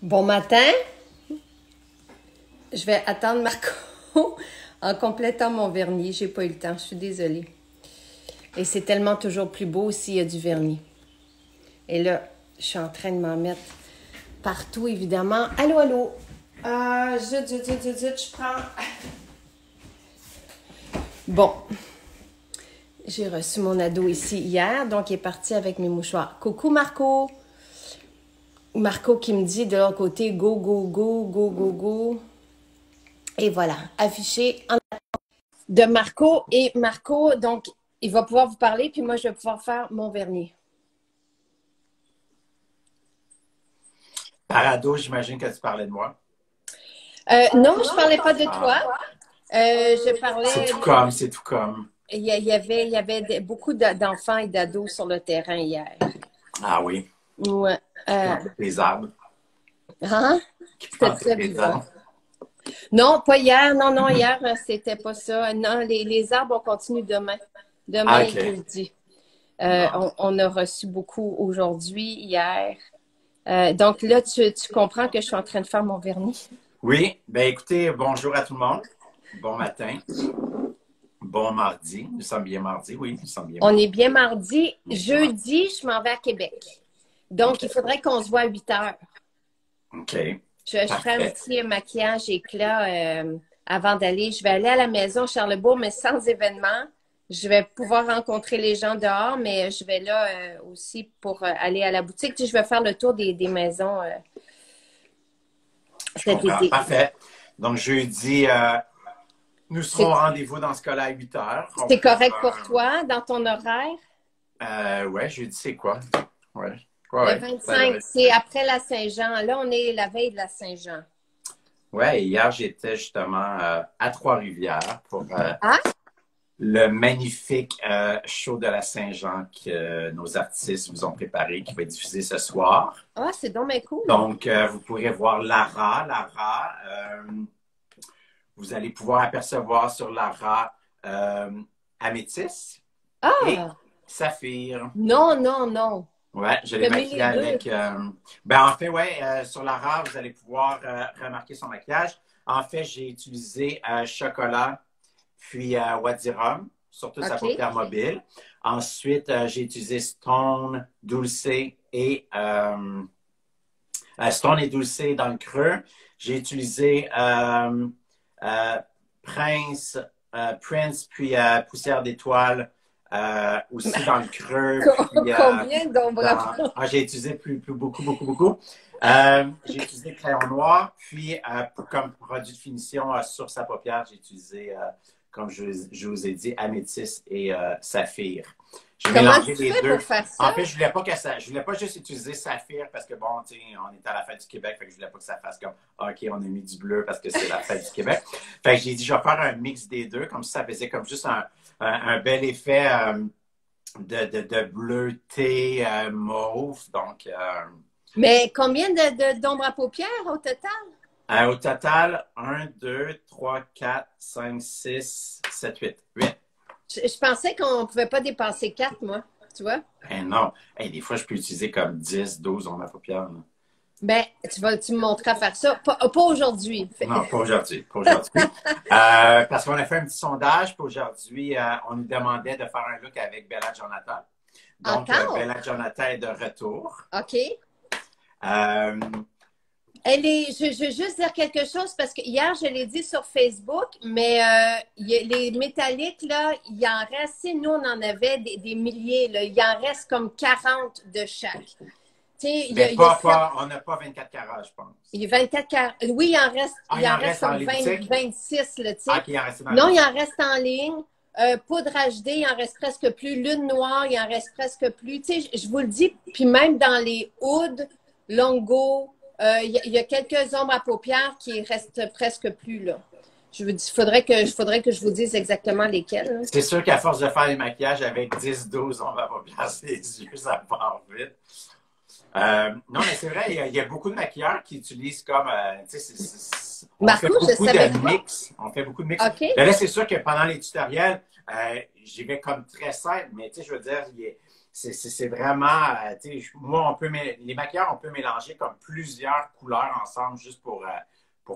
Bon matin. Je vais attendre Marco en complétant mon vernis. J'ai pas eu le temps, je suis désolée. Et c'est tellement toujours plus beau s'il y a du vernis. Et là, je suis en train de m'en mettre partout, évidemment. Allô, allô. Je prends... Bon. J'ai reçu mon ado ici hier, donc il est parti avec mes mouchoirs. Coucou, Marco. Marco qui me dit de l'autre côté, go, go, go, go, go, go. Et voilà, affiché en de Marco. Et Marco, donc, il va pouvoir vous parler, puis moi, je vais pouvoir faire mon vernis. Par ado, j'imagine que tu parlais de moi. Non, je parlais pas de toi. Je parlais... C'est tout comme. Il y avait beaucoup d'enfants et d'ados sur le terrain hier. Ah oui. Ouais. Les arbres. Hein? C'était très bizarre. Arbres. Non, pas hier. Non, hier, c'était pas ça. Non, les arbres, on continue demain. Demain, jeudi. On a reçu beaucoup aujourd'hui, hier. Donc là, tu comprends que je suis en train de faire mon vernis. Oui. Ben écoutez, bonjour à tout le monde. Bon matin. Bon mardi. Nous sommes bien mardi, oui. Nous sommes bien On mardi. est bien mardi. Jeudi, je m'en vais à Québec. Donc, il faudrait qu'on se voit à 8 heures. OK. Je ferai un petit maquillage éclat avant d'aller. Je vais aller à la maison Charlebourg, mais sans événement. Je vais pouvoir rencontrer les gens dehors, mais je vais là aussi pour aller à la boutique. Tu sais, je vais faire le tour des maisons cet été. Parfait. Donc, jeudi, nous serons au rendez-vous dans ce cas-là à 8 heures. C'est correct pour toi, dans ton horaire? Ouais, jeudi, c'est quoi? Ouais. Le 25, c'est après la Saint-Jean. Là, on est la veille de la Saint-Jean. Ouais, hier, j'étais justement à Trois-Rivières pour Ah? le magnifique show de la Saint-Jean que nos artistes vous ont préparé, qui va être diffusé ce soir. Ah, c'est donc bien cool. Donc, vous pourrez voir Lara. Vous allez pouvoir apercevoir sur Lara Améthyste et Saphir. Non. Ouais, je l'ai maquillée avec... en fait, sur Lara, vous allez pouvoir remarquer son maquillage. En fait, j'ai utilisé chocolat puis Wadirum, surtout sa paupière mobile. Ensuite, j'ai utilisé Stone, Dulce et Stone et Dulce dans le creux. J'ai utilisé Prince, puis Poussière d'étoile aussi dans le creux. Puis, combien d'ombre? J'ai utilisé beaucoup. J'ai utilisé crayon noir, puis comme produit de finition sur sa paupière, j'ai utilisé, comme je vous ai dit, améthyste et saphir. J'ai mélangé les deux. En fait, je voulais pas juste utiliser saphir parce que bon, tu sais, on est à la fête du Québec, fait que je voulais pas que ça fasse comme OK, on a mis du bleu parce que c'est la fête du Québec. Fait que j'ai dit, je vais faire un mix des deux, comme ça faisait comme juste un bel effet de bleuté mauve. Donc, Mais combien d'ombres à paupières au total? Au total, 1, 2, 3, 4, 5, 6, 7, 8. 8. Je pensais qu'on ne pouvait pas dépasser 4, moi. Tu vois? Non. Des fois, je peux utiliser comme 10, 12 ombres à paupières. Là. Ben, tu me montreras faire ça. Pas aujourd'hui. Non, pas aujourd'hui. Parce qu'on a fait un petit sondage. Puis aujourd'hui, on nous demandait de faire un look avec Bella Jonathan. Donc, Bella Jonathan est de retour. OK. Je veux juste dire quelque chose parce que hier, je l'ai dit sur Facebook, mais les métalliques, là, il en reste, nous, on en avait des milliers, là, il en reste comme 40 de chaque. On n'a pas 24 carats, je pense. Il y a 24 carats. Oui, il en reste comme 26, là, tu sais. Non, il en reste en ligne. Poudre HD, il en reste presque plus. Lune noire, il en reste presque plus. Tu sais, je vous le dis, puis même dans les hoods, Longo, il y a quelques ombres à paupières qui restent presque plus, là. Je vous dis, faudrait que je vous dise exactement lesquelles. C'est sûr qu'à force de faire les maquillages avec 10-12 ombres à paupières, les yeux, ça part vite. Non, mais c'est vrai, il y a beaucoup de maquilleurs qui utilisent comme, tu sais, on fait beaucoup de mix. Okay. Là, c'est sûr que pendant les tutoriels, j'y vais comme très simple, mais tu sais, je veux dire, c'est vraiment, moi, les maquilleurs, on peut mélanger comme plusieurs couleurs ensemble juste pour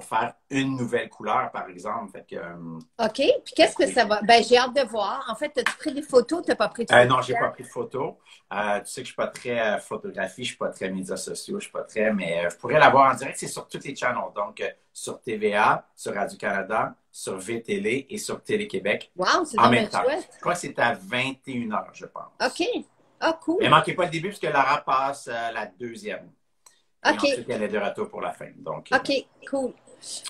faire une nouvelle couleur, par exemple. Fait que, OK. Puis qu'est-ce que ça va? Ben, j'ai hâte de voir. En fait, as-tu pris des photos? Tu n'as pas pris de photos? Non, j'ai pas pris de photos. Tu sais que je suis pas très photographie, je suis pas très médias sociaux, je suis pas très, mais je pourrais l'avoir en direct. C'est sur tous les channels. Donc, sur TVA, sur Radio-Canada, sur VTL et sur Télé-Québec. Wow, c'est en même vraiment temps. chouette. Je crois que c'est à 21h, je pense. OK. Ah, cool. Mais manquez pas le début, parce que Laura passe la deuxième. Et OK. ensuite, elle est de retour pour la fin. Donc, OK, cool.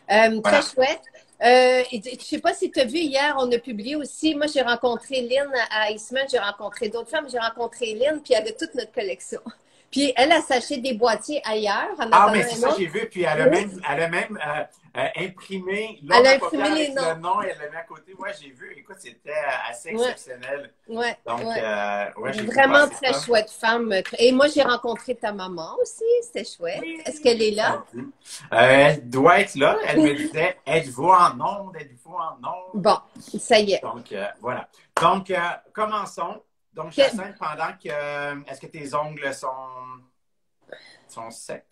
voilà. Très chouette. Je ne sais pas si tu as vu hier, on a publié aussi. Moi, j'ai rencontré Lynn à Eastman, j'ai rencontré d'autres femmes, j'ai rencontré Lynn, puis elle a toute notre collection. Puis elle a s'acheté des boîtiers ailleurs. Mais c'est ça, j'ai vu. Puis elle a même imprimé elle a imprimé les noms. le nom et elle l'a mis à côté. Moi, j'ai vu. Écoute, c'était assez exceptionnel. Ouais. Donc, j'ai vraiment très chouette femme. Et moi, j'ai rencontré ta maman aussi. C'était chouette. Oui, est-ce qu'elle est là? Elle doit être là. Elle me disait, êtes-vous en onde? Êtes-vous en onde? Bon, ça y est. Donc, voilà. Donc, commençons. Donc, Jacinthe, pendant que... est-ce que tes ongles sont secs?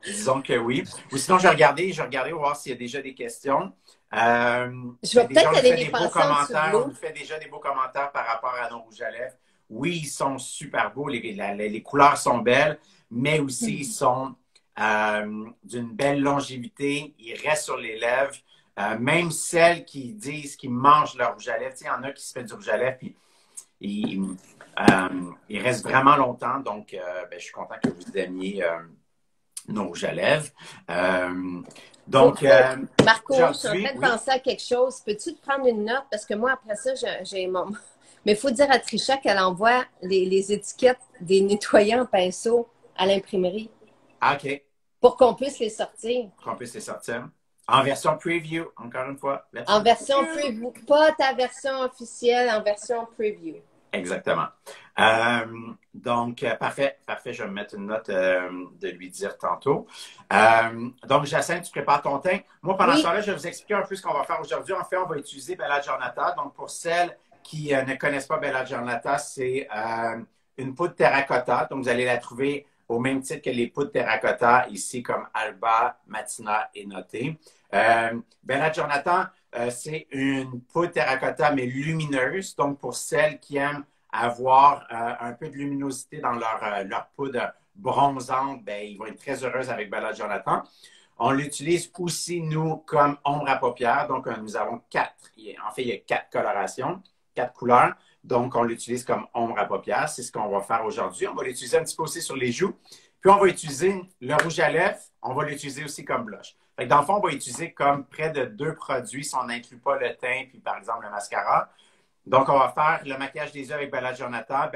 Disons que oui. Ou sinon, je vais regarder voir s'il y a déjà des questions. Je vais peut-être aller les passer en dessous. On nous fait déjà des beaux commentaires par rapport à nos rouges à lèvres. Oui, ils sont super beaux. Les couleurs sont belles, mais aussi ils sont d'une belle longévité. Ils restent sur les lèvres. Même celles qui disent qu'ils mangent leur rouge à lèvres, il y en a qui se fait du rouge à lèvres, puis il reste vraiment longtemps. Donc, je suis content que vous aimiez nos rouges à lèvres. Marco, je suis en train de penser à quelque chose. Peux-tu te prendre une note? Parce que moi, après ça, j'ai mon... Mais il faut dire à Trisha qu'elle envoie les étiquettes des nettoyants pinceaux à l'imprimerie. OK. Pour qu'on puisse les sortir. En version preview, encore une fois. En version preview. Pas ta version officielle, en version preview. Exactement. Donc, parfait. Je vais me mettre une note de lui dire tantôt. Donc, Jacinthe, tu prépares ton teint. Moi, pendant ce temps-là, je vais vous expliquer un peu ce qu'on va faire aujourd'hui. En fait, on va utiliser Bella Giornata. Donc, pour celles qui ne connaissent pas Bella Giornata, c'est une poudre terracotta. Donc, vous allez la trouver au même titre que les poudres terracotta, ici, comme Alba, Matina et Noté. Bella Giornata, c'est une poudre terracotta, mais lumineuse. Donc, pour celles qui aiment avoir un peu de luminosité dans leur poudre bronzante, ils vont être très heureuses avec Bella Giornata. On l'utilise aussi, nous, comme ombre à paupières. Donc, nous avons 4. En fait, il y a 4 colorations, 4 couleurs. Donc, on l'utilise comme ombre à paupières. C'est ce qu'on va faire aujourd'hui. On va l'utiliser un petit peu aussi sur les joues. Puis, on va utiliser le rouge à lèvres. On va l'utiliser aussi comme blush. Fait que dans le fond, on va utiliser comme près de 2 produits si on n'inclut pas le teint puis, par exemple, le mascara. Donc, on va faire le maquillage des yeux avec Bella Giornata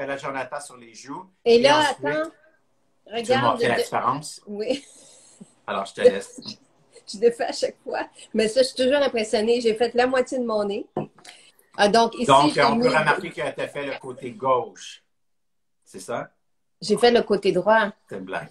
sur les joues. Et là, attends, regarde. Tu veux montrer la différence? Oui. Alors, je te laisse. Je le fais à chaque fois. Mais ça, je suis toujours impressionnée. J'ai fait la moitié de mon nez. Donc, ici, on peut remarquer que tu as fait le côté gauche. C'est ça? J'ai fait le côté droit. C'est une blague.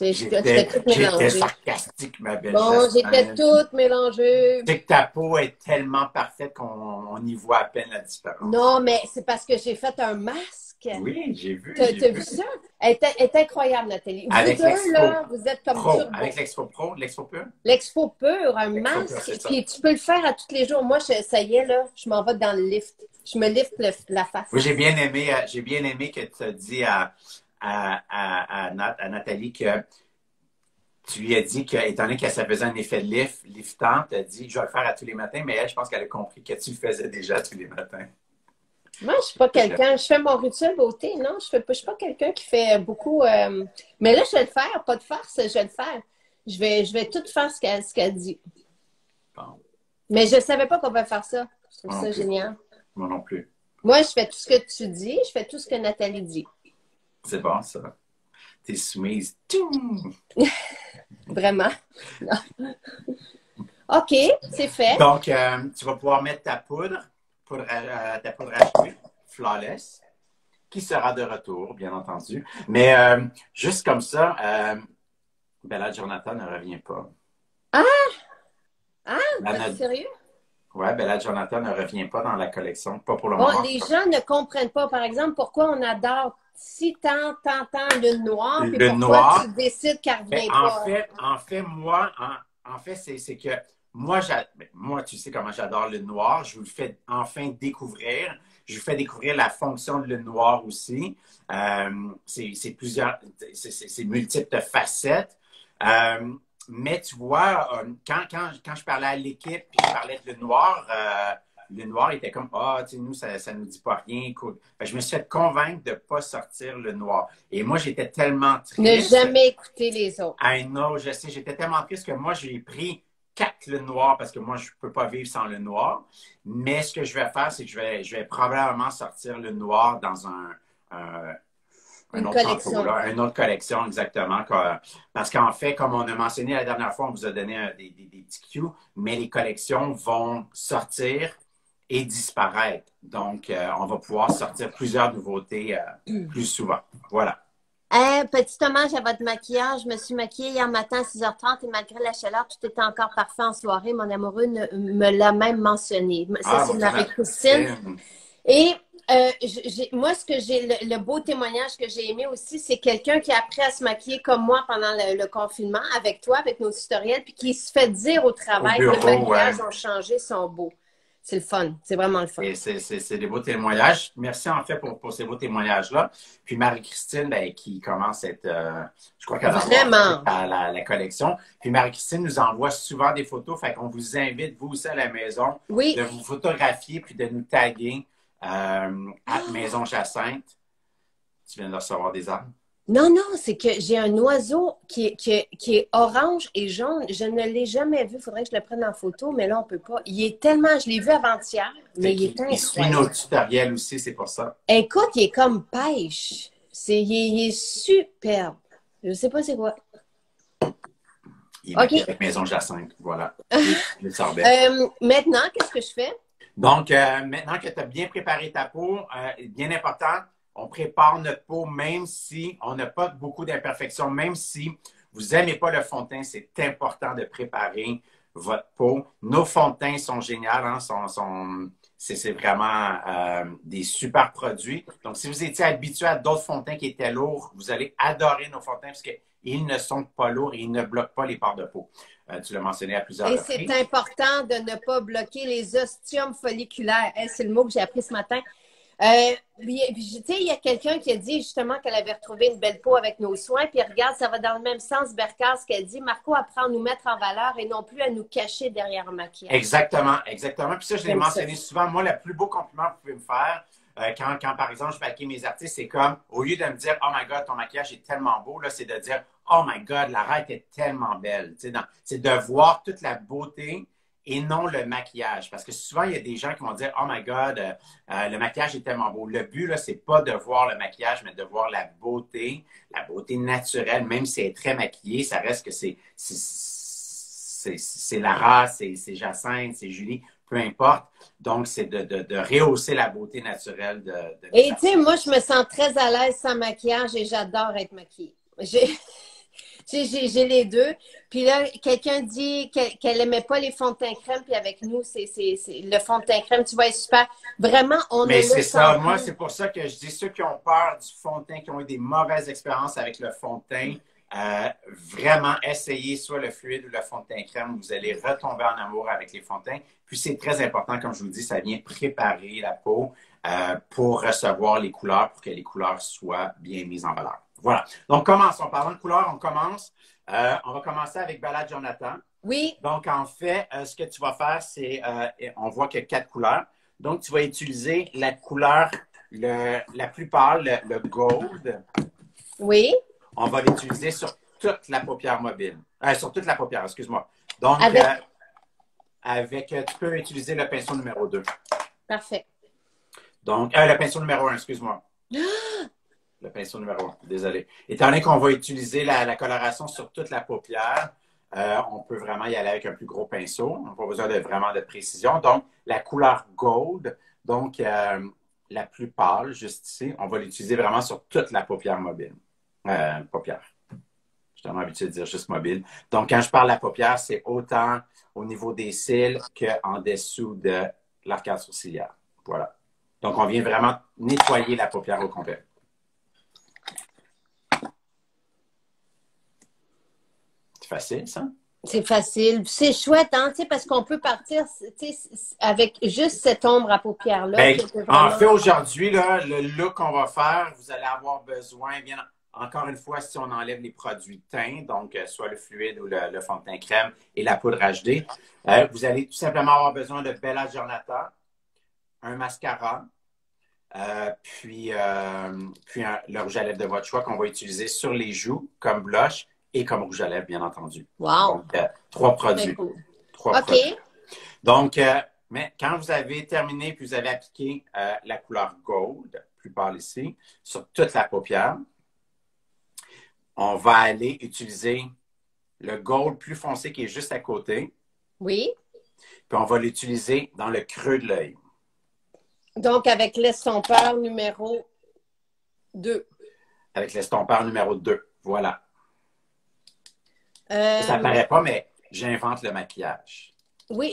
J'étais toute mélangée. J'étais sarcastique, ma belle. Bon, j'étais toute mélangée. C'est que ta peau est tellement parfaite qu'on y voit à peine la différence. Non, mais c'est parce que j'ai fait un masque. Oui, j'ai vu. T'as vu ça? Elle est incroyable, Nathalie. Avec vous deux, là, vous êtes comme Pro. turbo. Avec l'Expo Pro, l'Expo Pure? L'Expo Pure, un masque. Puis tu peux le faire à tous les jours. Moi, ça y est, là, je m'en vais dans le lift. Je me lifte la face. Oui, j'ai bien aimé que tu as dit à Nathalie que tu lui as dit qu'étant donné que ça faisait un effet liftant, tu as dit je vais le faire à tous les matins, mais elle, je pense qu'elle a compris que tu le faisais déjà tous les matins. Moi, je suis pas quelqu'un, je fais mon rituel beauté, non? Je suis pas quelqu'un qui fait beaucoup. Mais là, je vais le faire, pas de farce, je vais le faire. Je vais tout faire ce qu'elle dit. Bon. Mais je savais pas qu'on va faire ça. Je trouve ça génial. Moi non plus. Moi, je fais tout ce que tu dis, je fais tout ce que Nathalie dit. C'est bon, ça. T'es soumise. Vraiment. OK, c'est fait. Donc, tu vas pouvoir mettre ta poudre à cheveux, flawless, qui sera de retour, bien entendu. Mais juste comme ça, Bella Giornata ne revient pas. T'es sérieux? Ouais, ben là, Jonathan ne revient pas dans la collection, pas pour le Bon, moment. les gens ne comprennent pas, par exemple, pourquoi on adore si tant le noir, puis Le pourquoi noir, tu décides qu'elle ne ben, revient pas. moi, en fait, c'est que moi, moi, tu sais comment j'adore le noir. Je vous le fais enfin découvrir. Je vous fais découvrir la fonction de le noir aussi. C'est plusieurs, c'est multiples facettes. Mais tu vois, quand je parlais à l'équipe puis je parlais de le noir était comme, ah, tu sais, nous, ça nous dit pas rien. Cool. Ben, je me suis fait convaincre de ne pas sortir le noir. Et moi, j'étais tellement Ne triste. jamais écouter les autres. I know, je sais, j'étais tellement triste que moi, j'ai pris 4 le noir parce que moi, je ne peux pas vivre sans le noir. Mais ce que je vais faire, c'est que je vais probablement sortir le noir dans un Une autre tantôt, collection. là, une autre collection, exactement. Parce qu'en fait, comme on a mentionné la dernière fois, on vous a donné des petits cues, mais les collections vont sortir et disparaître. Donc, on va pouvoir sortir plusieurs nouveautés plus souvent. Voilà. Petit hommage à votre maquillage. Je me suis maquillée hier matin à 6h30 et malgré la chaleur, tout était encore parfait en soirée. Mon amoureux me l'a même mentionné. Ça, Ah, c'est mon Dieu, Marie-Christine. Christine. Et moi, ce que le beau témoignage que j'ai aimé aussi, c'est quelqu'un qui a appris à se maquiller comme moi pendant le confinement, avec toi, avec nos tutoriels, puis qui se fait dire au Au travail que le bureau, ouais. maquillage ont changé, sont beaux. C'est le fun. C'est vraiment le fun. Et c'est des beaux témoignages. Merci en fait pour ces beaux témoignages-là. Puis Marie-Christine, ben, qui commence à être, je crois qu'elle va Vraiment. avoir la collection. Puis Marie-Christine nous envoie souvent des photos. Fait qu'on vous invite, vous aussi à la maison, Oui. de vous photographier puis de nous taguer à Maison Jacinthe. Tu viens de recevoir des arbres? Non, non, c'est que j'ai un oiseau qui est orange et jaune. Je ne l'ai jamais vu. Il faudrait que je le prenne en photo, mais là, on ne peut pas. Il est tellement, je l'ai vu avant-hier, mais il est Il suit nos incroyable. tutoriels aussi, c'est pour ça. Écoute, il est comme pêche. Il est superbe. Je ne sais pas c'est quoi. Il est maquillé avec Maison Jacinthe. Voilà. Le sorbet. Maintenant, qu'est-ce que je fais? Donc, maintenant que tu as bien préparé ta peau, bien important, on prépare notre peau même si on n'a pas beaucoup d'imperfections, même si vous n'aimez pas le fond de teint, c'est important de préparer votre peau. Nos fonds de teint sont géniaux, hein, c'est vraiment des super produits. Donc, si vous étiez habitué à d'autres fonds de teint qui étaient lourds, vous allez adorer nos fonds de teint parce qu'ils ne sont pas lourds et ils ne bloquent pas les pores de peau. Tu l'as mentionné à plusieurs reprises. Et c'est important de ne pas bloquer les ostiums folliculaires. C'est le mot que j'ai appris ce matin. Tu sais, il y a quelqu'un qui a dit justement qu'elle avait retrouvé une belle peau avec nos soins. Puis regarde, ça va dans le même sens, Bercas, ce qu'elle dit. Marco apprend à nous mettre en valeur et non plus à nous cacher derrière un maquillage. Exactement, exactement. Puis ça, je l'ai mentionné souvent. Moi, le plus beau compliment que vous pouvez me faire, quand, par exemple, je maquille mes artistes, c'est comme, au lieu de me dire, oh my God, ton maquillage est tellement beau, là, c'est de dire, oh my God, la raie est tellement belle. C'est de voir toute la beauté et non le maquillage. Parce que souvent, il y a des gens qui vont dire, oh my God, le maquillage est tellement beau. Le but, là, c'est pas de voir le maquillage, mais de voir la beauté naturelle, même si elle est très maquillée, ça reste que c'est Lara, c'est Jacinthe, c'est Julie, peu importe. Donc, c'est de rehausser la beauté naturelle de Et tu sais, moi, je me sens très à l'aise sans maquillage et j'adore être maquillée. J'ai les deux. Puis là, quelqu'un dit qu'elle n'aimait pas les fonds de teint crème, puis avec nous, c'est le fond de teint crème, tu vois, est super. Vraiment, on Mais ne c'est le ça. sent Moi, plus. c'est pour ça que je dis ceux qui ont peur du fond de teint, qui ont eu des mauvaises expériences avec le fond de teint, vraiment essayez soit le fluide ou le fond de teint crème. Vous allez retomber en amour avec les fonds de teint. Puis c'est très important, comme je vous dis, ça vient préparer la peau pour recevoir les couleurs, pour que les couleurs soient bien mises en valeur. Voilà. Donc, commençons. Parlant de couleurs, on commence. On va commencer avec Ballade Jonathan. Oui. Donc, en fait, ce que tu vas faire, c'est, on voit qu'il y a 4 couleurs. Donc, tu vas utiliser la couleur la plus pâle, le gold. Oui. On va l'utiliser sur toute la paupière mobile. Sur toute la paupière, excuse-moi. Donc, tu peux utiliser le pinceau numéro 2. Parfait. Donc, le pinceau numéro 1, excuse-moi. Le pinceau numéro 1, désolé. Étant donné qu'on va utiliser la coloration sur toute la paupière, on peut vraiment y aller avec un plus gros pinceau. On n'a pas besoin vraiment de précision. Donc, la couleur gold, donc la plus pâle, juste ici, on va l'utiliser vraiment sur toute la paupière mobile. Paupière. Je tellement habitué de dire juste mobile. Donc, quand je parle de la paupière, c'est autant au niveau des cils qu'en dessous de l'arcade sourcilière. Voilà. Donc, on vient vraiment nettoyer la paupière au complet. C'est facile, ça? C'est facile. C'est chouette, hein, tu sais, parce qu'on peut partir, tu sais, avec juste cette ombre à paupières-là. Ben, vraiment... En fait, aujourd'hui, le look qu'on va faire, vous allez avoir besoin, bien encore une fois, si on enlève les produits teint, donc soit le fluide ou le fond de teint crème et la poudre HD, vous allez tout simplement avoir besoin de Bella Giornata, un mascara, puis le rouge à lèvres de votre choix qu'on va utiliser sur les joues comme blush et comme rouge à lèvres, bien entendu. Wow! Donc, trois produits. Cool. Trois OK. produits. Donc, mais quand vous avez terminé puis vous avez appliqué la couleur gold, plus pâle ici, sur toute la paupière, on va aller utiliser le gold plus foncé qui est juste à côté. Oui. Puis on va l'utiliser dans le creux de l'œil. Donc, avec l'estompeur numéro 2. Avec l'estompeur numéro 2. Voilà. Ça ne paraît pas, mais j'invente le maquillage. Oui,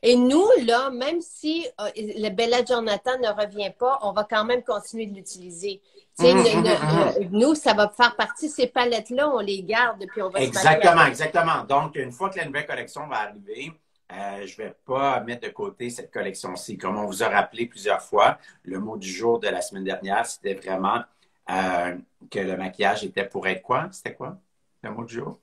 et nous, là, même si le Bella Giornata ne revient pas, on va quand même continuer de l'utiliser. Nous, ça va faire partie de ces palettes-là, on les garde, puis on va Exactement, exactement. Donc, une fois que la nouvelle collection va arriver, je ne vais pas mettre de côté cette collection-ci. Comme on vous a rappelé plusieurs fois, le mot du jour de la semaine dernière, c'était vraiment que le maquillage était pour être quoi? C'était quoi le mot du jour?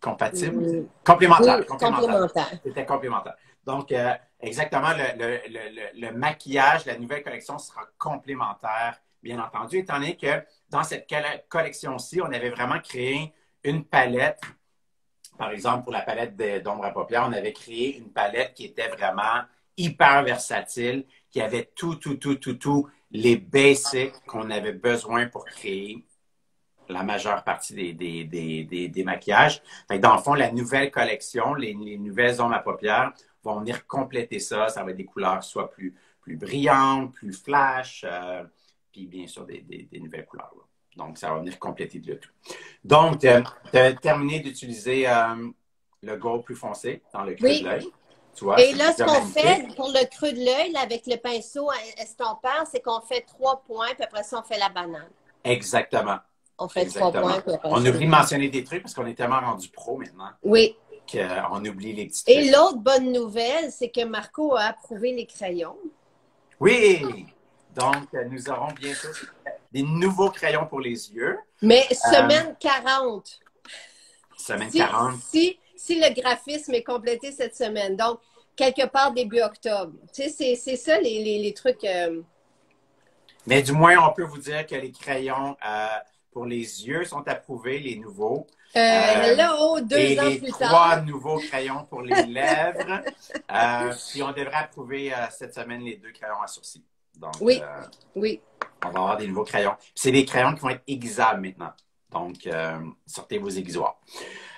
Compatible? Complémentaire. Oui, complémentaire. C'était complémentaire. Donc, exactement, le maquillage, la nouvelle collection sera complémentaire, bien entendu, étant donné que dans cette collection-ci, on avait vraiment créé une palette. Par exemple, pour la palette d'ombre à paupières, on avait créé une palette qui était vraiment hyper versatile, qui avait tous les basics qu'on avait besoin pour créer la majeure partie des maquillages. Fait que dans le fond, la nouvelle collection, les nouvelles ombres à paupières vont venir compléter ça. Ça va être des couleurs soit plus brillantes, plus flash, puis bien sûr des nouvelles couleurs. Là. Donc, ça va venir compléter le tout. Donc, tu as terminé d'utiliser le gold plus foncé dans le creux de l'œil. Tu vois, et là, ce qu'on fait pour le creux de l'œil, avec le pinceau estompeur, c'est qu'on fait 3 points, puis après ça, on fait la banane. Exactement. On fait 3 points. On oublie de mentionner des trucs parce qu'on est tellement rendu pro maintenant. Oui. Qu'on oublie les petits trucs. Et l'autre bonne nouvelle, c'est que Marco a approuvé les crayons. Oui! Donc, nous aurons bientôt des nouveaux crayons pour les yeux. Mais semaine 40. Semaine 40. Si le graphisme est complété cette semaine. Donc, quelque part début octobre. Tu sais, c'est ça les trucs. Mais du moins, on peut vous dire que les crayons pour les yeux sont approuvés, les nouveaux. Là, 2 ans plus tard. 3 nouveaux crayons pour les lèvres. Puis on devrait approuver cette semaine les 2 crayons à sourcils. Donc, oui. On va avoir des nouveaux crayons. C'est des crayons qui vont être aiguisables maintenant. Donc, sortez vos aiguisoirs.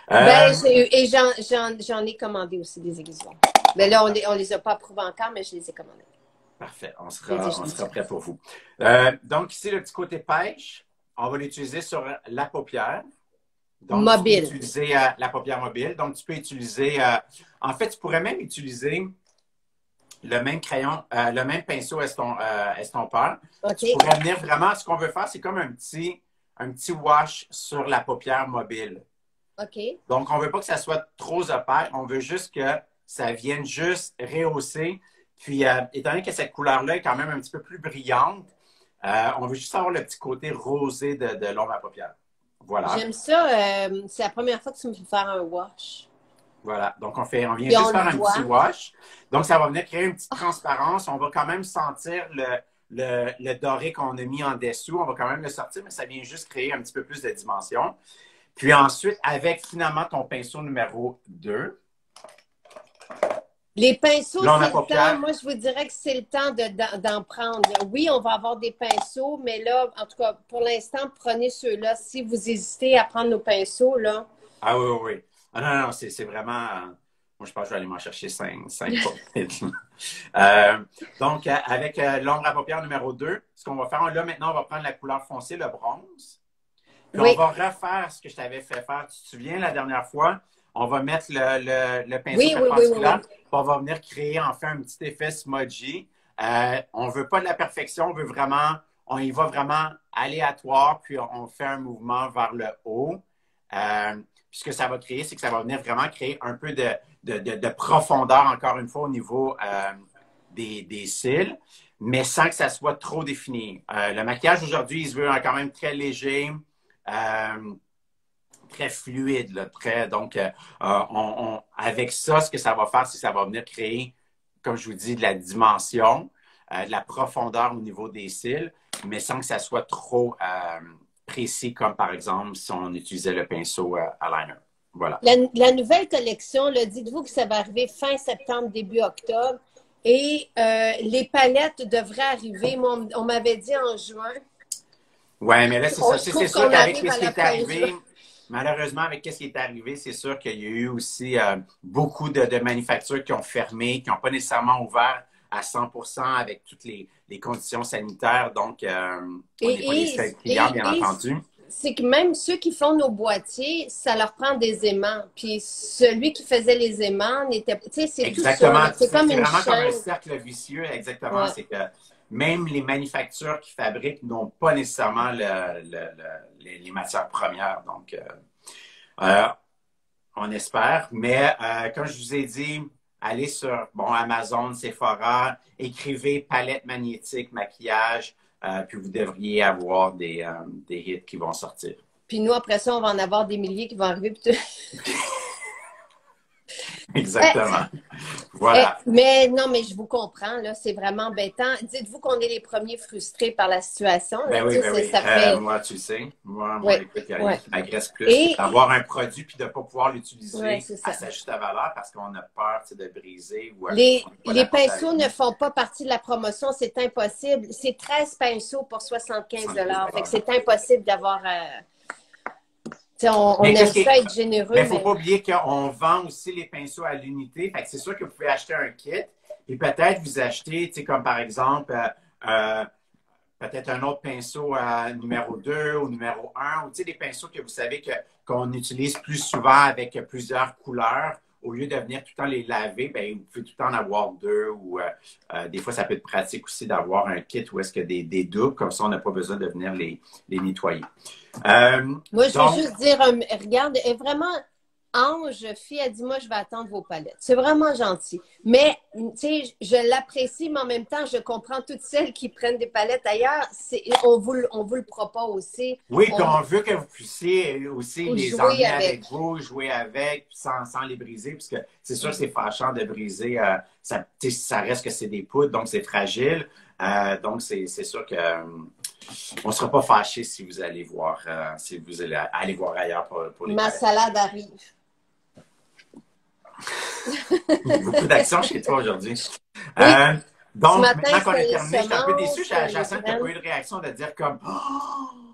Et j'en ai commandé aussi des aiguisoirs. Mais là, on les a pas approuvés encore, mais je les ai commandés. Parfait. On sera prêt pour vous. Donc, ici, le petit côté pêche, on va l'utiliser sur la paupière. Donc, mobile. Tu peux utiliser la paupière mobile. Donc, tu peux utiliser... en fait, tu pourrais même utiliser le même crayon, le même pinceau estompeur. Okay. Tu pourrais venir vraiment... Ce qu'on veut faire, c'est comme un petit wash sur la paupière mobile. OK. Donc, on ne veut pas que ça soit trop opaque. On veut juste que ça vienne juste rehausser. Puis, étant donné que cette couleur-là est quand même un petit peu plus brillante, on veut juste avoir le petit côté rosé de l'ombre à paupières. Voilà. J'aime ça. C'est la première fois que tu me fais faire un wash. Voilà. Donc, on vient juste faire un petit wash. Donc, ça va venir créer une petite transparence. On va quand même sentir le doré qu'on a mis en dessous. On va quand même le sortir, mais ça vient juste créer un petit peu plus de dimension. Puis ensuite, avec finalement ton pinceau numéro 2. Les pinceaux, c'est le temps. Moi, je vous dirais que c'est le temps d'en prendre. Oui, on va avoir des pinceaux, mais là, en tout cas, pour l'instant, prenez ceux-là. Si vous hésitez à prendre nos pinceaux, là. Ah oui. Ah non, c'est vraiment... moi, je pense que je vais aller m'en chercher 5 donc, avec l'ombre à paupières numéro 2, ce qu'on va faire, là, maintenant, on va prendre la couleur foncée, le bronze. Puis on va refaire ce que je t'avais fait faire. Tu te souviens la dernière fois? On va mettre le pinceau perpendiculaire. Puis on va venir créer enfin un petit effet smudgy. On ne veut pas de la perfection, on y va vraiment aléatoire, puis on fait un mouvement vers le haut. Puis ce que ça va créer, c'est que ça va venir vraiment créer un peu de profondeur, encore une fois, au niveau des cils, mais sans que ça soit trop défini. Le maquillage aujourd'hui, il se veut quand même très léger, très fluide. Là, donc, avec ça, ce que ça va faire, c'est que ça va venir créer, comme je vous dis, de la dimension, de la profondeur au niveau des cils, mais sans que ça soit trop précis, comme par exemple si on utilisait le pinceau eyeliner. Voilà. La nouvelle collection, dites-vous que ça va arriver fin septembre, début octobre. Et les palettes devraient arriver, on m'avait dit en juin. Oui, mais là, c'est ça. C'est sûr qu'avec ce qui est arrivé, malheureusement, avec ce qui est arrivé, c'est sûr qu'il y a eu aussi beaucoup de manufactures qui ont fermé, qui n'ont pas nécessairement ouvert à 100% avec toutes les conditions sanitaires. Donc, on n'est pas les seuls clients, bien entendu. C'est que même ceux qui font nos boîtiers, ça leur prend des aimants. Puis celui qui faisait les aimants n'était pas... Tu sais, c'est tout ça. C'est comme une vraiment chaîne. Comme un cercle vicieux, exactement. Ouais. C'est que même les manufactures qui fabriquent n'ont pas nécessairement les matières premières. Donc, on espère. Mais comme je vous ai dit, allez sur Amazon, Sephora, écrivez palette magnétique, maquillage, puis vous devriez avoir des hits qui vont sortir. Puis nous, après ça, on va en avoir des milliers qui vont arriver. Exactement. Voilà. Mais non, mais je vous comprends, là, c'est vraiment embêtant. Dites-vous qu'on est les premiers frustrés par la situation. Ben là, oui, ben oui. Ça fait... moi, tu sais, écoute, il y a rien qui m'agresse plus. D'avoir un produit puis de ne pas pouvoir l'utiliser à sa juste valeur parce qu'on a peur de briser. Ou les pinceaux ne font pas partie de la promotion, c'est impossible. C'est 13 pinceaux pour 75 $. Fait que c'est impossible d'avoir... on aime ça être généreux. Mais il ne faut pas oublier qu'on vend aussi les pinceaux à l'unité. Fait que c'est sûr que vous pouvez acheter un kit et peut-être vous achetez, comme par exemple, peut-être un autre pinceau numéro 2 ou numéro 1, ou des pinceaux que vous savez qu'on utilise plus souvent avec plusieurs couleurs. Au lieu de venir tout le temps les laver, bien, vous pouvez tout le temps en avoir 2 ou des fois, ça peut être pratique aussi d'avoir un kit où est-ce que des doubles, comme ça, on n'a pas besoin de venir les nettoyer. Moi, je veux juste dire, regarde, elle est vraiment ange, fille, elle dit, moi, je vais attendre vos palettes. C'est vraiment gentil. Mais, tu sais, je l'apprécie, mais en même temps, je comprends toutes celles qui prennent des palettes ailleurs. On vous le propose aussi. Oui, puis on veut que vous puissiez aussi les emmener avec vous, jouer avec, sans les briser, parce que c'est sûr que c'est fâchant de briser. Ça reste que c'est des poudres, donc c'est fragile. Donc, c'est sûr que on ne sera pas fâchés si vous allez voir, si vous allez aller voir ailleurs pour les Ma palettes. salade arrive. Beaucoup d'actions chez toi aujourd'hui. Oui. Donc, maintenant qu'on a terminé, je suis un peu déçue. Jacinthe, tu n'as pas eu de réaction de dire comme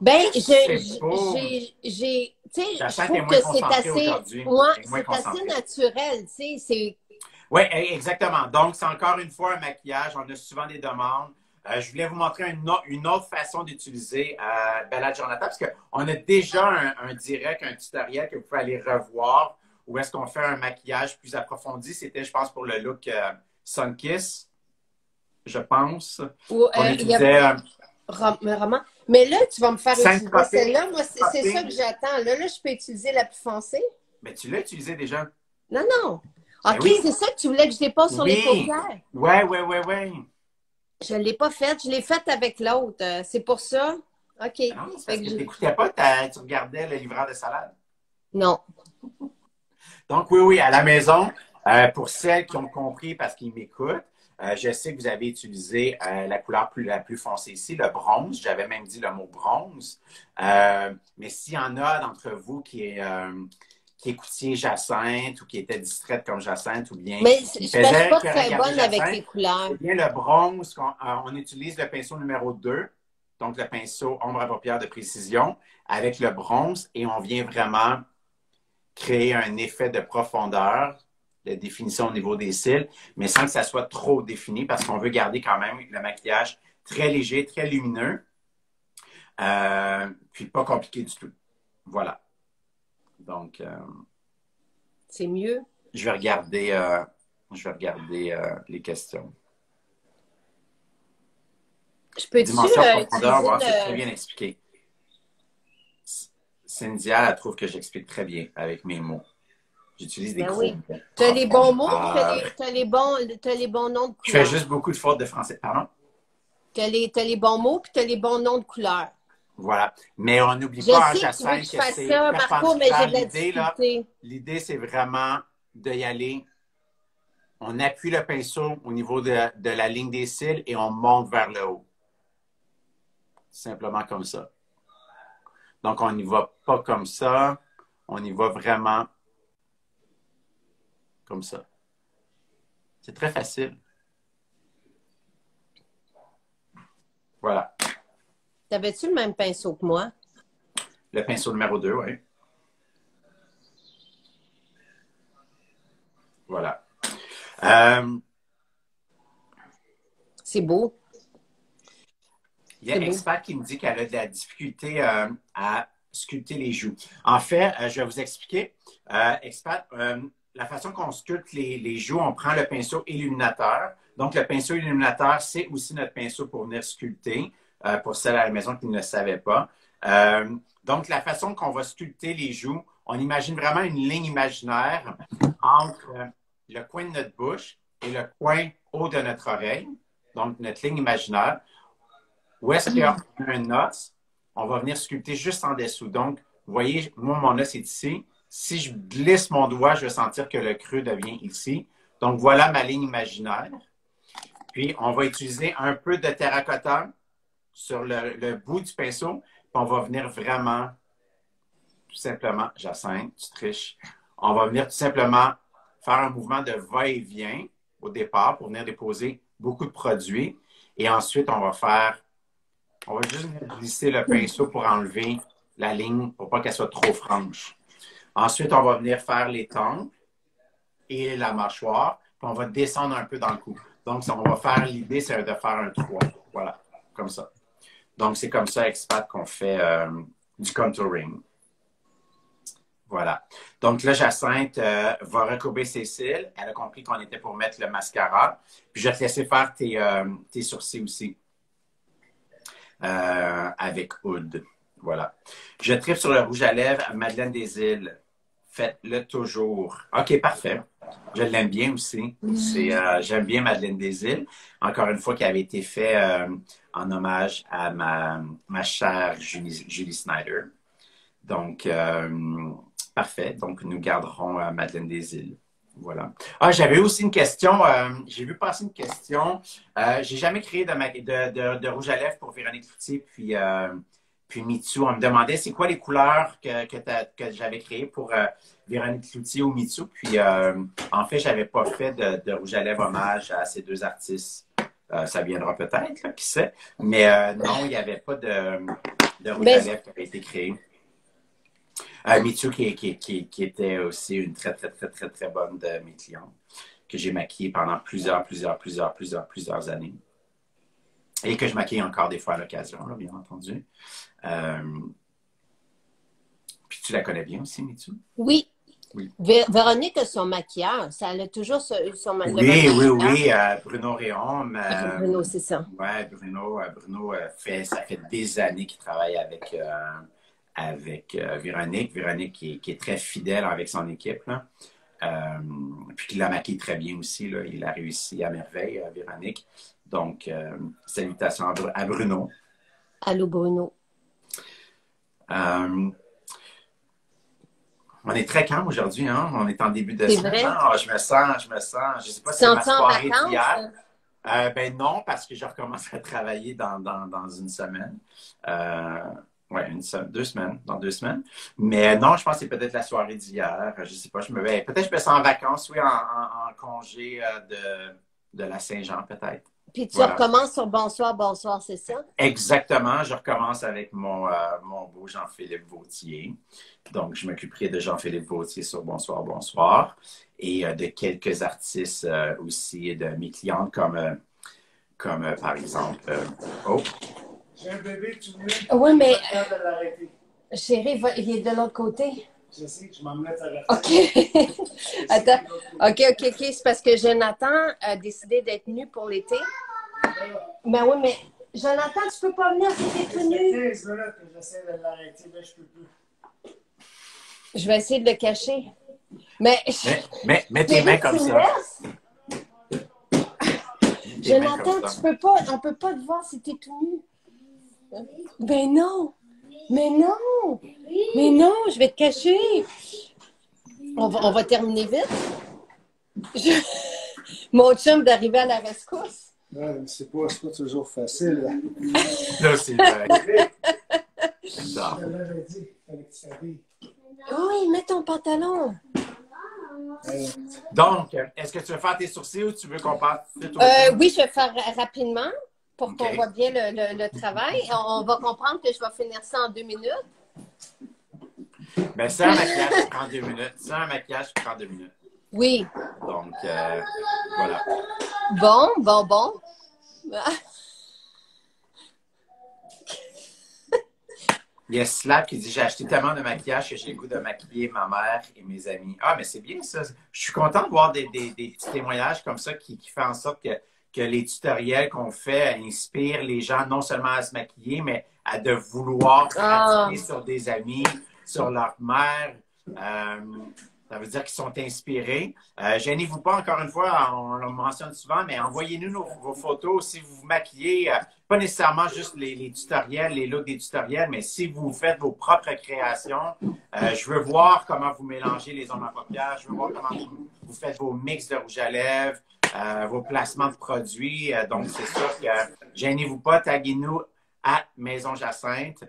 ben, je trouve que c'est assez naturel, tu sais. Oui, exactement. Donc, c'est encore une fois un maquillage. On a souvent des demandes. Je voulais vous montrer une autre façon d'utiliser Bella Jonathan, parce qu'on a déjà un direct, un tutoriel que vous pouvez aller revoir, où est-ce qu'on fait un maquillage plus approfondi. C'était, je pense, pour le look Sunkiss, je pense. On utilisait... Roman. Mais là, tu vas me faire utiliser celle-là. Moi, c'est ça que j'attends. Là, je peux utiliser la plus foncée. Mais tu l'as utilisé déjà. Non, non. OK, oui. C'est ça que tu voulais que je dépose sur les paupières. Oui. Je ne l'ai pas faite. Je l'ai faite avec l'autre. C'est pour ça. OK. Non, c'est parce que tu n'écoutais pas, tu regardais le livreur de salade. Non. Donc, oui, à la maison, pour celles qui ont compris parce qu'ils m'écoutent, je sais que vous avez utilisé la couleur la plus foncée ici, le bronze. J'avais même dit le mot bronze. Mais s'il y en a d'entre vous qui écoutiez Jacinthe ou qui était distraite comme Jacinthe ou bien... Mais je ne suis pas très bonne avec les couleurs. Eh bien, le bronze, on utilise le pinceau numéro 2, donc le pinceau ombre à paupières de précision, avec le bronze et on vient vraiment créer un effet de profondeur, de définition au niveau des cils, mais sans que ça soit trop défini parce qu'on veut garder quand même le maquillage très léger, très lumineux, puis pas compliqué du tout. Voilà. Donc, c'est mieux. Je vais regarder les questions. Je peux-tu Dimension profondeur, utiliser c'est très bien expliqué. Cynthia, elle trouve que j'explique très bien avec mes mots. J'utilise des gros mots. Tu as les bons mots, tu as les bons noms de couleurs. Je fais juste beaucoup de fautes de français. Pardon? Tu as les bons mots, puis tu as les bons noms de couleurs. Voilà. Mais on n'oublie pas, Jacinthe, que c'est Marco, mais j'ai de la difficulté. L'idée, c'est vraiment d'y aller. On appuie le pinceau au niveau de la ligne des cils et on monte vers le haut. Simplement comme ça. Donc, on n'y va pas comme ça. On y va vraiment comme ça. C'est très facile. Voilà. T'avais-tu le même pinceau que moi? Le pinceau numéro 2, oui. Voilà. C'est beau. Il y a Expert qui me dit qu'elle a de la difficulté à sculpter les joues. En fait, je vais vous expliquer. Expert, la façon qu'on sculpte les joues, on prend le pinceau illuminateur. Donc, le pinceau illuminateur, c'est aussi notre pinceau pour venir sculpter, pour celles à la maison qui ne le savaient pas. Donc, la façon qu'on va sculpter les joues, on imagine vraiment une ligne imaginaire entre le coin de notre bouche et le coin haut de notre oreille. Donc, notre ligne imaginaire. Où est-ce qu'il y a un os? On va venir sculpter juste en dessous. Donc, vous voyez, moi, mon os est ici. Si je glisse mon doigt, je vais sentir que le creux devient ici. Donc, voilà ma ligne imaginaire. Puis, on va utiliser un peu de terracotta sur le bout du pinceau. Puis, on va venir vraiment, tout simplement, Jacinthe, tu triches. On va venir tout simplement faire un mouvement de va-et-vient au départ pour venir déposer beaucoup de produits. Et ensuite, on va juste glisser le pinceau pour enlever la ligne, pour pas qu'elle soit trop franche. Ensuite, on va venir faire les tempes et la mâchoire, puis on va descendre un peu dans le cou. Donc, on va faire, l'idée, c'est de faire un 3. Voilà, comme ça. Donc, c'est comme ça, Expat, qu'on fait du contouring. Voilà. Donc là, Jacinthe va recourber ses cils. Elle a compris qu'on était pour mettre le mascara. Puis, je vais te laisser faire tes sourcils aussi. Avec Oud. Voilà. Je tripe sur le rouge à lèvres Madeleine des Îles. Faites-le toujours. OK, parfait. Je l'aime bien aussi. J'aime bien Madeleine des Îles. Encore une fois, qui avait été fait en hommage à ma chère Julie Snyder. Donc, parfait. Donc, nous garderons Madeleine des Îles. Voilà. Ah, j'avais aussi une question. J'ai vu passer une question. J'ai jamais créé de rouge à lèvres pour Véronique Cloutier puis Mitsu. On me demandait c'est quoi les couleurs que j'avais créées pour Véronique Cloutier ou Mitsu. Puis en fait, j'avais pas fait de rouge à lèvres hommage à ces deux artistes. Ça viendra peut-être, là, qui sait. Mais non, il n'y avait pas de rouge à lèvres qui avait été créé. Mitsu, qui était aussi une très, très, très, très, très bonne de mes clientes, que j'ai maquillée pendant plusieurs années. Et que je maquille encore des fois à l'occasion, là, bien entendu. Puis tu la connais bien aussi, Mitsu? Oui. Véronique a son maquilleur. Ça, elle a toujours son maquilleur. Oui. Bruno Réaume. Bruno, c'est ça. Oui, Bruno ça fait des années qu'il travaille avec Véronique. Véronique qui est très fidèle avec son équipe. Là. Puis qui la maquille très bien aussi. Là. Il a réussi à merveille, Véronique. Donc, salutations à Bruno. Allô, Bruno. On est très calme aujourd'hui, hein? On est en début de semaine. C'est vrai? Oh, je me sens. Je ne sais pas si c'est ma soirée d'hier. Ben non, parce que je recommence à travailler dans une semaine. Oui, 2 semaines, dans 2 semaines. Mais non, je pense que c'est peut-être la soirée d'hier. Je ne sais pas, peut-être que je me sens en vacances, oui, en congé de la Saint-Jean, peut-être. Puis tu recommences sur Bonsoir, Bonsoir, c'est ça? Exactement. Je recommence avec mon beau Jean-Philippe Vautier. Donc, je m'occuperai de Jean-Philippe Vautier sur Bonsoir, Bonsoir. Et de quelques artistes aussi, et de mes clientes comme par exemple... J'ai un bébé, tu veux? Oui, mais... Chérie, il est de l'autre côté. Je sais que je m'en mets à la OK. Attends. OK. C'est parce que Jonathan a décidé d'être nu pour l'été. Ben oui, mais Jonathan, tu peux pas venir si t'es tout nu. 15 minutes que j'essaie de l'arrêter, mais je peux plus. Je vais essayer de le cacher. Mais mets tes mains comme ça. Jonathan, tu peux pas, on peut pas te voir si t'es tout nu. Ben non. Mais non. Mais non, je vais te cacher. On va terminer vite. Mon chum d'arriver à la rescousse. Ouais, c'est pas toujours facile. Là, c'est vrai. Je l'avais dit, il fallait que tu t'habilles. Oui, mets ton pantalon. Donc, est-ce que tu veux faire tes sourcils ou tu veux qu'on parte vite oui, je vais faire rapidement pour qu'on voit bien le travail. On va comprendre que je vais finir ça en 2 minutes. Ben, c'est un maquillage qui prend 2 minutes. C'est un maquillage qui prend 2 minutes. Oui. Donc, voilà. Bon. Il y a Slap qui dit « J'ai acheté tellement de maquillage que j'ai le goût de maquiller ma mère et mes amis. » Ah, mais c'est bien ça. Je suis content de voir des petits témoignages comme ça qui font en sorte que les tutoriels qu'on fait inspirent les gens non seulement à se maquiller, mais à de vouloir pratiquer sur des amis, sur leur mère. Ça veut dire qu'ils sont inspirés. Gênez-vous pas, encore une fois, on le mentionne souvent, mais envoyez-nous vos photos si vous vous maquillez. Pas nécessairement juste les tutoriels, les looks des tutoriels, mais si vous faites vos propres créations, je veux voir comment vous mélangez les ombres à paupières, je veux voir comment vous faites vos mix de rouge à lèvres, vos placements de produits. Donc, c'est sûr que gênez-vous pas, taguez-nous à Maison Jacinthe.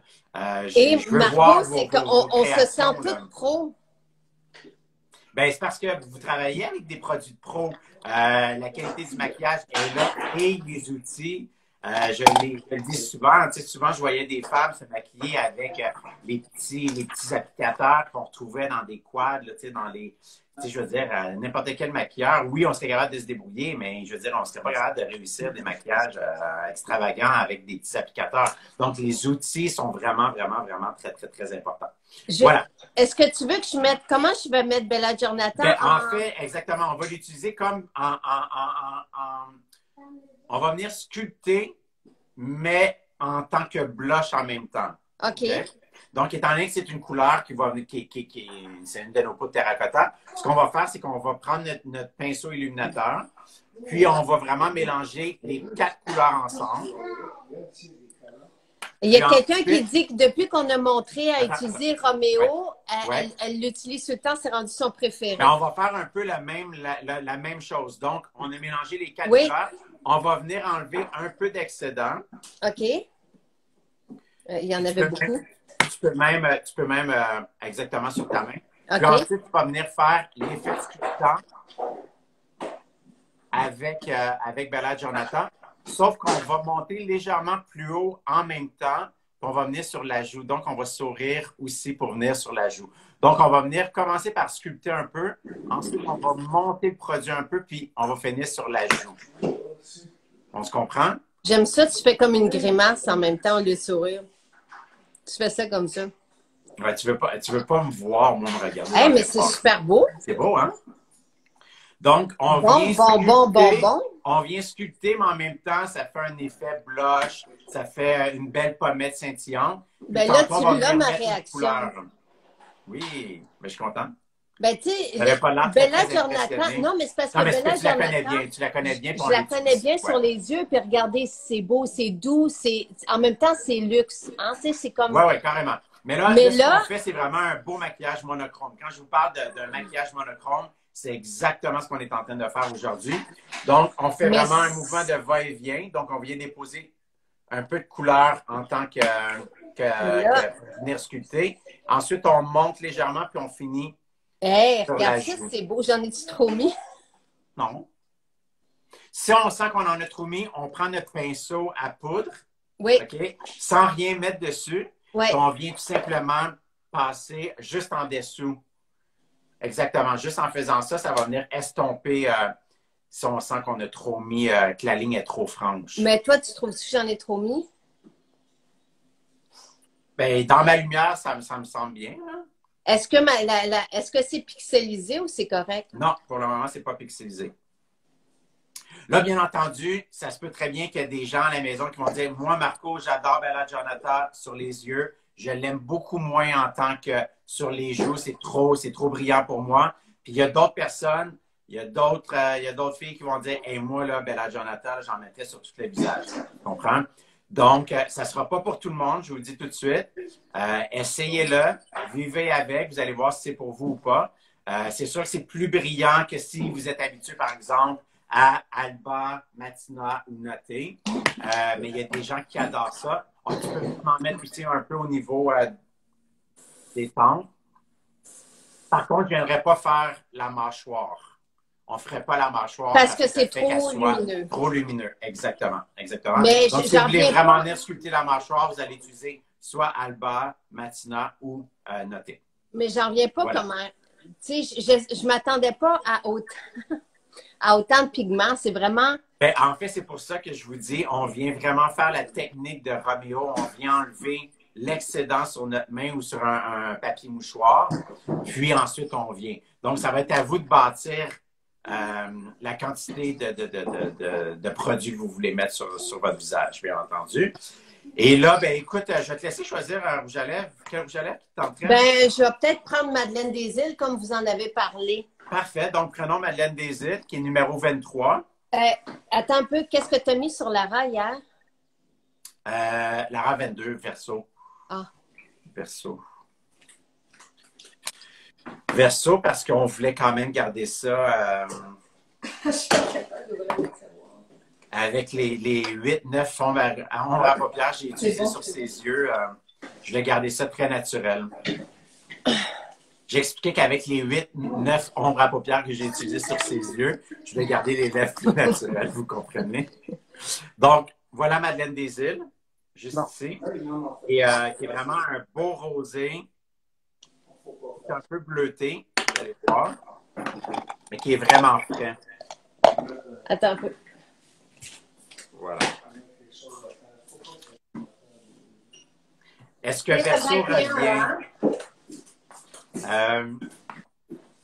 Et je veux Marco, voir c'est qu'on se sent tout pro. Ben, c'est parce que vous travaillez avec des produits de pro. La qualité du maquillage est là et les outils. Je le dis souvent. Tu sais, souvent, je voyais des femmes se maquiller avec les petits applicateurs qu'on retrouvait dans des quads, là, tu sais, dans les... Tu sais, je veux dire, n'importe quel maquilleur, oui, on serait capable de se débrouiller, mais je veux dire, on serait pas capable de réussir des maquillages extravagants avec des petits applicateurs. Donc, les outils sont vraiment, vraiment, vraiment très, très, très importants. Voilà. Est-ce que tu veux que je mette... Comment je vais mettre Bella Jonathan? Ben, en fait, exactement, on va l'utiliser comme on va venir sculpter, mais en tant que blush en même temps. OK. Okay? Donc, étant donné que c'est une couleur c'est une de nos poudres terracotta, ce qu'on va faire, c'est qu'on va prendre notre pinceau illuminateur, puis on va vraiment mélanger les 4 couleurs ensemble. Il y a quelqu'un qui dit que depuis qu'on a montré à utiliser Roméo, elle l'utilise tout le temps, c'est rendu son préféré. Ben, on va faire un peu la même chose. Donc, on a mélangé les 4 couleurs. On va venir enlever un peu d'excédent. OK. Il y en avait beaucoup. Tu peux même exactement sur ta main. Okay. Puis ensuite, tu vas venir faire l'effet sculptant avec Bella Jonathan. Sauf qu'on va monter légèrement plus haut en même temps. Puis on va venir sur la joue. Donc, on va sourire aussi pour venir sur la joue. Donc, on va venir commencer par sculpter un peu. Ensuite, on va monter le produit un peu, puis on va finir sur la joue. On se comprend? J'aime ça, tu fais comme une grimace en même temps au lieu de sourire. Tu fais ça comme ça. Ouais, tu veux pas me voir, moi, me regarder. Hey, mais c'est super beau. C'est beau, hein? Donc, on vient sculpter, mais en même temps, ça fait un effet blush, ça fait une belle pommette scintillante. Ben là, tu l'as ma réaction. Oui, mais je suis content. Ben, tu sais, Bella Jonathan, non, mais c'est parce que Bella Jonathan, tu la connais bien. Je la connais bien sur les yeux, puis regardez, c'est beau, c'est doux, en même temps, c'est luxe. Hein? C'est comme... Oui, carrément. Mais là, ce qu'on fait, c'est vraiment un beau maquillage monochrome. Quand je vous parle d'un maquillage monochrome, c'est exactement ce qu'on est en train de faire aujourd'hui. Donc, on fait vraiment un mouvement de va-et-vient. Donc, on vient déposer un peu de couleur en tant que venir sculpter. Ensuite, on monte légèrement, puis on finit. Hey, regarde ça, c'est beau. J'en ai-tu trop mis? Non. Si on sent qu'on en a trop mis, on prend notre pinceau à poudre. Oui. OK? Sans rien mettre dessus. Oui. On vient tout simplement passer juste en dessous. Exactement. Juste en faisant ça, ça va venir estomper si on sent qu'on a trop mis, que la ligne est trop franche. Mais toi, tu trouves que j'en ai trop mis? Ben, dans ma lumière, ça me semble bien. Hein? Est-ce que, est-ce que c'est pixelisé ou c'est correct? Non, pour le moment, c'est pas pixelisé. Là, bien entendu, ça se peut très bien qu'il y ait des gens à la maison qui vont dire « Moi, Marco, j'adore Bella Djonata sur les yeux. Je l'aime beaucoup moins en tant que sur les joues. C'est trop brillant pour moi. » Puis il y a d'autres personnes, il y a d'autres filles qui vont dire « Hey, moi, là, Bella Djonata, j'en mettais sur tous les visages. » Tu comprends? Donc, ça ne sera pas pour tout le monde, je vous le dis tout de suite. Essayez-le, vivez avec, vous allez voir si c'est pour vous ou pas. C'est sûr que c'est plus brillant que si vous êtes habitué, par exemple, à Alba, Matina ou Noté. Mais il y a des gens qui adorent ça. Tu peux m'en mettre aussi un peu au niveau des tempes. Par contre, je ne viendrai pas faire la mâchoire. On ne ferait pas la mâchoire. Parce que c'est trop lumineux. Trop lumineux, exactement. Mais donc, si vous voulez vraiment venir sculpter la mâchoire, vous allez utiliser soit Alba, Matina ou Noté. Mais j'en reviens pas comment. Tu sais, je ne m'attendais pas à autant de pigments. C'est vraiment. Ben, en fait, c'est pour ça que je vous dis, on vient vraiment faire la technique de Roméo. On vient enlever l'excédent sur notre main ou sur un papier mouchoir. Puis ensuite, on vient. Donc, ça va être à vous de bâtir la quantité de produits que vous voulez mettre sur votre visage, bien entendu. Et là, ben écoute, je vais te laisser choisir un rouge à lèvres. Quel rouge à lèvres qui tenterait? Ben, je vais peut-être prendre Madeleine des Îles, comme vous en avez parlé. Parfait. Donc, prenons Madeleine des Îles, qui est numéro 23. Attends un peu, qu'est-ce que tu as mis sur Lara hier? Lara 22, Verseau. Ah. Verseau, parce qu'on voulait quand même garder ça avec les 8-9 ombres à paupières que j'ai utilisés sur ses yeux. Je voulais garder ça très naturel. J'ai expliqué qu'avec les 8-9 ombres à paupières que j'ai utilisées sur ses yeux, je voulais garder les lèvres plus naturelles, vous comprenez? Donc, voilà Madeleine des Îles, juste ici, et qui est vraiment un beau rosé, un peu bleuté, vous allez voir, mais qui est vraiment frais. Attends un peu. Voilà. Est-ce que Verseau revient?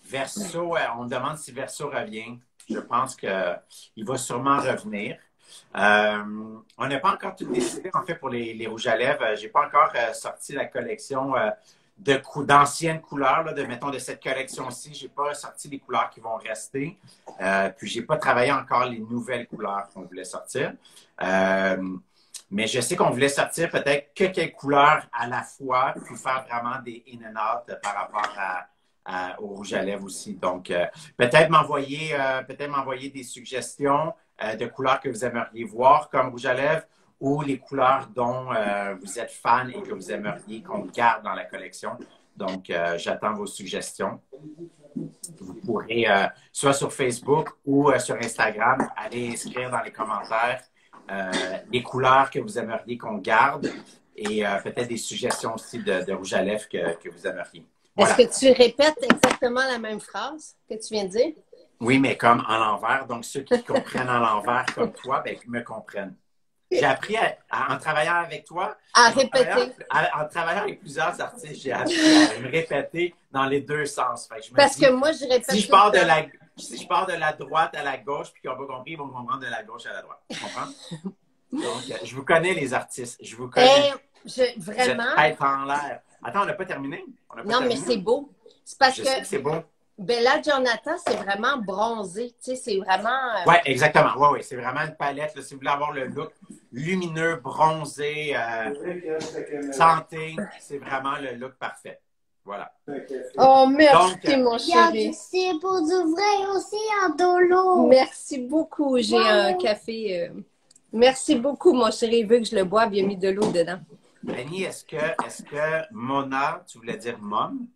Verseau, on me demande si Verseau revient. Je pense qu'il va sûrement revenir. On n'a pas encore tout décidé, en fait, pour les rouges à lèvres. Je n'ai pas encore sorti la collection d'anciennes couleurs, là, mettons, de cette collection-ci. Je n'ai pas sorti les couleurs qui vont rester. Puis, je n'ai pas travaillé encore les nouvelles couleurs qu'on voulait sortir. Mais je sais qu'on voulait sortir peut-être que quelques couleurs à la fois, puis faire vraiment des in and out par rapport au rouge à lèvres aussi. Donc, peut-être m'envoyer des suggestions de couleurs que vous aimeriez voir comme rouge à lèvres ou les couleurs dont vous êtes fan et que vous aimeriez qu'on garde dans la collection. Donc, j'attends vos suggestions. Vous pourrez, soit sur Facebook ou sur Instagram, aller inscrire dans les commentaires les couleurs que vous aimeriez qu'on garde et peut-être des suggestions aussi de rouge à lèvres que vous aimeriez. Voilà. Est-ce que tu répètes exactement la même phrase que tu viens de dire? Oui, mais comme en l'envers. Donc, ceux qui comprennent en l'envers comme toi, ben, me comprennent. J'ai appris en travaillant avec toi, à répéter. En travaillant avec plusieurs artistes, j'ai appris à me répéter dans les deux sens. Fait que que moi, je répète. Si je pars de la droite à la gauche, puis qu'ils n'ont pas compris, ils vont comprendre de la gauche à la droite. Tu comprends? Donc, je vous connais, les artistes. Je vous connais. Vraiment. Vous êtes tête en l'air. Attends, on n'a pas terminé? Mais c'est beau. C'est parce que c'est beau. Bella Djonata, c'est vraiment bronzé. Tu sais, c'est vraiment... Oui, exactement. Oui. C'est vraiment une palette. Là, si vous voulez avoir le look lumineux, bronzé, santé, c'est vraiment le look parfait. Voilà. Oh, merci, mon chéri. C'est pour du vrai aussi en dolo. Merci beaucoup. J'ai un café. Merci beaucoup, mon chéri. Il veut que je le boive. Il a mis de l'eau dedans. Annie, est-ce que Mona, tu voulais dire Mom?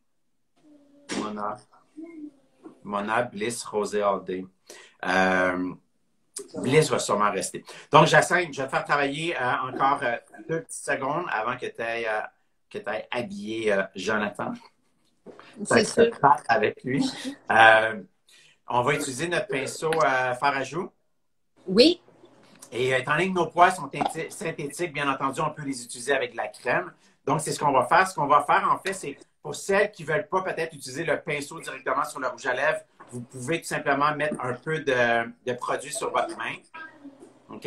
Mona, Bliss, Rosé All Day. Bliss va sûrement rester. Donc, Jacinthe, je vais te faire travailler encore 2 petites secondes avant que tu aies habillé Jonathan. C'est sûr. Avec lui. On va utiliser notre pinceau fer à joues. Oui. Et étant donné que nos poils sont synthétiques, bien entendu, on peut les utiliser avec de la crème. Donc, c'est ce qu'on va faire. Ce qu'on va faire, en fait, c'est pour celles qui ne veulent pas peut-être utiliser le pinceau directement sur le rouge à lèvres, vous pouvez tout simplement mettre un peu de produit sur votre main. OK?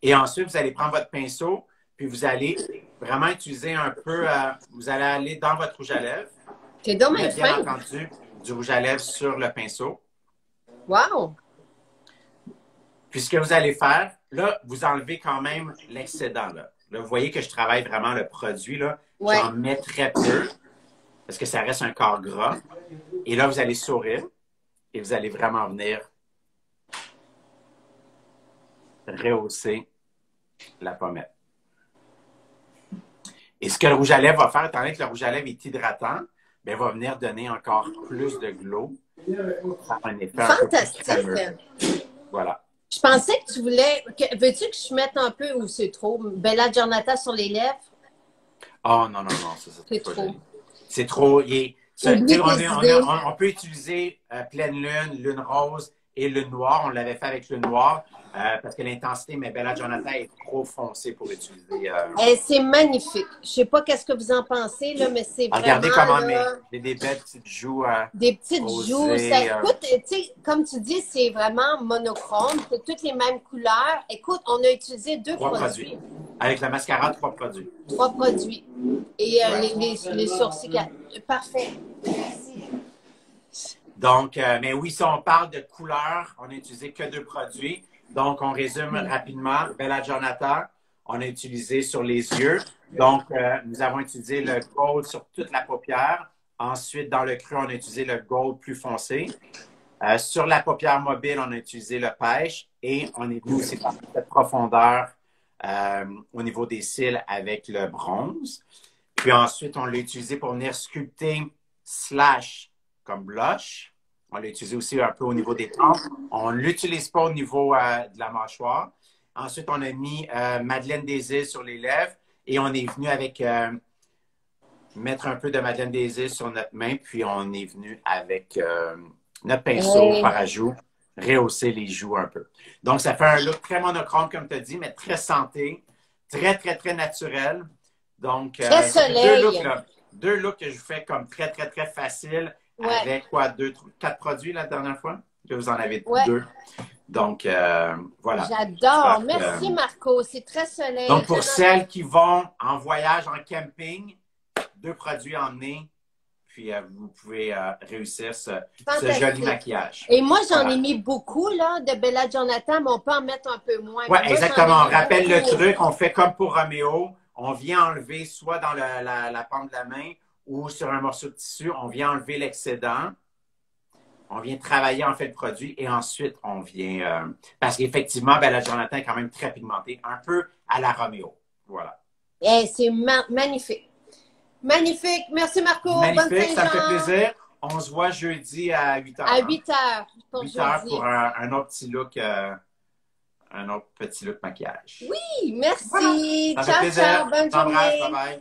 Et ensuite, vous allez prendre votre pinceau, puis vous allez vraiment utiliser un peu, vous allez aller dans votre rouge à lèvres. C'est donc bien fin. entendu, du rouge à lèvres sur le pinceau. Wow! Puis ce que vous allez faire, là, vous enlevez quand même l'excédent. Là, vous voyez que je travaille vraiment le produit. Là. Ouais. J'en mets très peu parce que ça reste un corps gras. Et là, vous allez sourire et vous allez vraiment venir rehausser la pommette. Et ce que le rouge à lèvres va faire, étant donné que le rouge à lèvres est hydratant, bien, va venir donner encore plus de glow. Un effet Fantastique! Un peu plus voilà. Je pensais que tu voulais... Veux-tu que je mette un peu, ou c'est trop, Bella Giornata sur les lèvres? Oh non, ça c'est trop. Joli. C'est trop... On peut utiliser pleine lune, lune rose et lune noire. On l'avait fait avec lune noire parce que l'intensité, mais Bella Giornata est trop foncée pour utiliser. C'est magnifique. Je sais pas qu'est-ce que vous en pensez, là, mais c'est vraiment... Regardez comment j'ai des belles petites joues. Des petites rosées, joues. Ça, écoute, tu sais, comme tu dis, c'est vraiment monochrome. C'est toutes les mêmes couleurs. Écoute, on a utilisé trois produits. Avec le mascara, 3 produits. 3 produits. Et les sourcils. Parfait. Merci. Donc, mais oui, si on parle de couleurs, on n'a utilisé que 2 produits. Donc, on résume rapidement. Bella Giornata, on a utilisé sur les yeux. Donc, nous avons utilisé le gold sur toute la paupière. Ensuite, dans le creux, on a utilisé le gold plus foncé. Sur la paupière mobile, on a utilisé le pêche. Et on est venu aussi par cette profondeur au niveau des cils avec le bronze. Puis ensuite, on l'a utilisé pour venir sculpter / comme blush. On l'a utilisé aussi un peu au niveau des tempes. On ne l'utilise pas au niveau de la mâchoire. Ensuite, on a mis Madeleine des Îles sur les lèvres et on est venu avec mettre un peu de Madeleine des Îles sur notre main, puis on est venu avec notre pinceau par ajout, rehausser les joues un peu. Donc, ça fait un look très monochrome, comme tu as dit, mais très santé, très, très, très naturel. Donc, très soleil. 2 looks que je fais comme très, très, très facile. Avec quoi? 4 produits la dernière fois? Que vous en avez 2. Donc, voilà. J'adore. Merci, Marco. C'est très soleil. Donc, pour celles qui vont en voyage, en camping, 2 produits emmenés, puis vous pouvez réussir ce joli maquillage. Et moi, j'en ai mis beaucoup, là, de Bella Giornata, mais on peut en mettre un peu moins. Oui, exactement. On rappelle le truc. On fait comme pour Roméo. On vient enlever soit dans la paume de la main ou sur un morceau de tissu, on vient enlever l'excédent, on vient travailler en fait le produit et ensuite on vient... parce qu'effectivement, Bella Giornata est quand même très pigmentée, un peu à la Roméo. Voilà. C'est magnifique. Magnifique. Merci Marco. Magnifique, ça me fait plaisir. On se voit jeudi à 8h. À 8h pour 8h pour un autre petit look, un autre petit look maquillage. Oui, merci. Voilà. Ça fait plaisir. Ciao. Bonne journée. Bye bye.